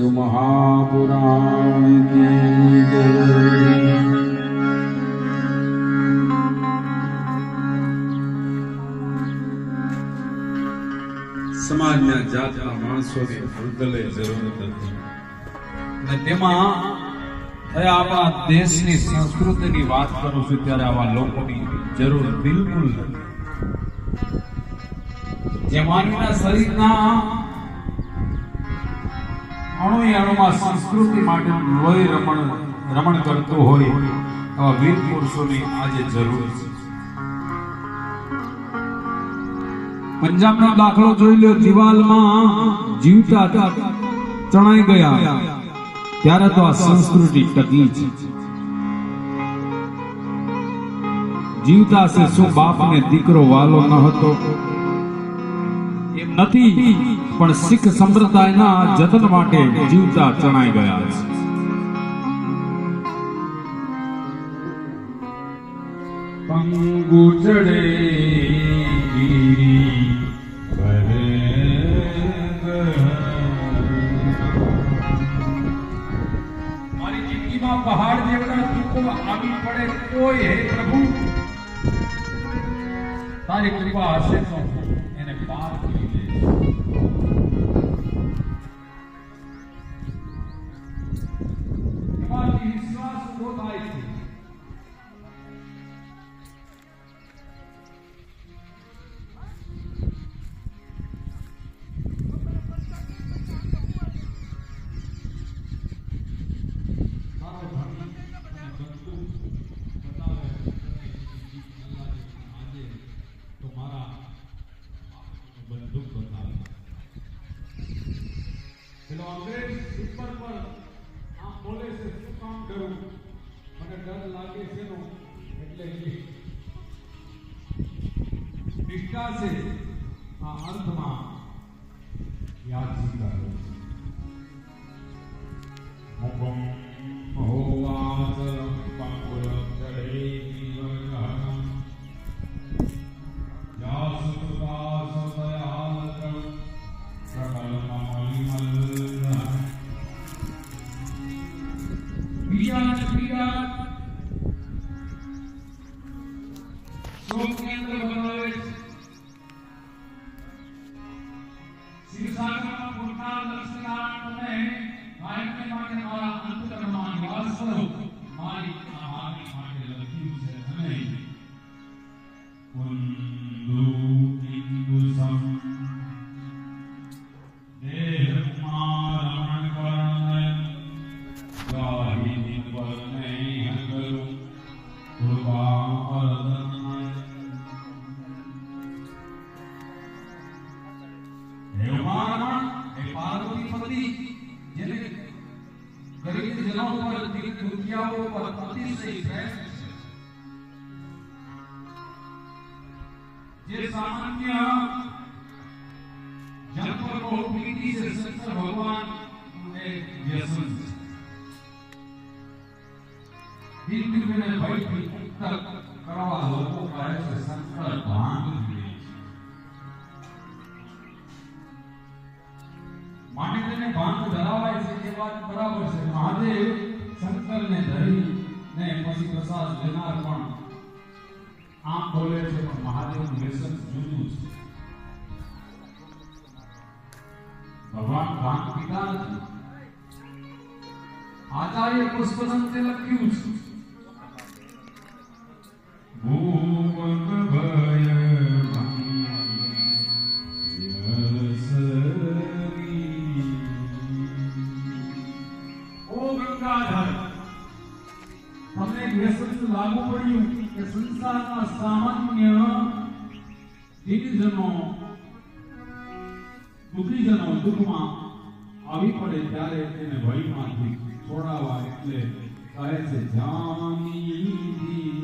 शिव महापुराण की जय। સમાજના જાતના માણસોની ભૂલદલે જરૂરત હતી અને તેમાં થયા આપણા દેશની સંસ્કૃતિની વાત કરું છું ત્યારે આવા લોકોની જરૂર બિલકુલ નથી। જે માનવીના શરીરના અણુમાં સંસ્કૃતિ માટે લોહી રમણ કરતો હોય આવા વીર પુરુષોની આજે જરૂર છે। પંજાબનો દાખલો જોઈ લો, દિવાલમાં જીવતા ચણાઈ ગયા ત્યારે તો આ સંસ્કૃતિ ટકી છે। જીવતા છે શું બાપને દીકરો વાલો ન હતો એમ નથી, પણ શીખ સંપ્રદાયના જતન માટે જીવતા ચણાઈ ગયા છે। પંગુ ચડે पहाड़ जेवड़ा दुखो आवी पड़े कोई है प्रभु तारी कृपा हसे तो एने पार કરી દે। એમાંથી વિશ્વાસ ઉભો થાય છે। अंग्रेज ऊपर पर आप बोले से શું કામ કરું મને ડર લાગે છે નો એટલે નિષ્ઠા છે આ અર્થમાં યાદ સ્વીકારો હુકમ હોવા ચરમ પાંગુલ ચડે જીવન જાસ સુદાસ દયાલ કર સકલ મલિમલ ये सामान्य जन पर बहुत प्रीति से शंकर भगवान ने व्यसन दिन दिन में भय मुक्त करवा लोगों का ऐसे शंकर भांग दिए माने ने भांग धरावा ऐसे ये बात बराबर है। महादेव शंकर ने धरी ने पसी प्रसाद लेनार पण આમ બોલે છે પણ મહાદેવનું વ્યસન જુદું છે। ભગવાન ભાંગ પીતા નથી। આચાર્ય પુષ્પદંતે લખ્યું છે ભૂવન ભય ઓ ગંગાધર તમને વ્યસન લાગુ પડ્યું કે સંસારના સામાન્ય દિનજનો દુઃખીજનો દુઃખમાં આવી પડે ત્યારે તેને ભયમાંથી છોડાવવા એટલે કહે છે જાની દિન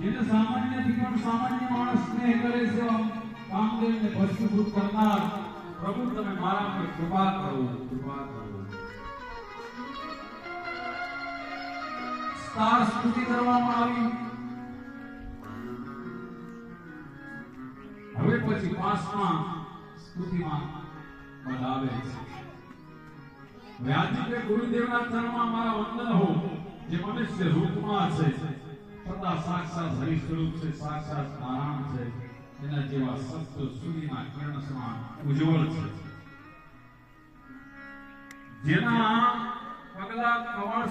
જેને સામાન્યથી પણ સામાન્ય માણસ સ્નેહ કરે છે કામદેવને ભસ્મીભૂત કરનાર પ્રભુ તમે મારા પર કૃપા કરો કૃપા કરો। સ્ટાર સ્તુતિ કરવામાં આવી પાસમાં સ્તુતિમાં બધાવે છે. વ્યાજી કે ગુરુદેવના ચરણમાં મારા વંદન હો, જે મનુષ્ય રૂપમાં છે છતાં સાક્ષાત હરિ સ્વરૂપ છે, સાક્ષાત નારાયણ છે. એના જેવા સત્ય સૂર્યના કિરણ સમાન ઉજ્જવળ છે. જેના પગલા કમળ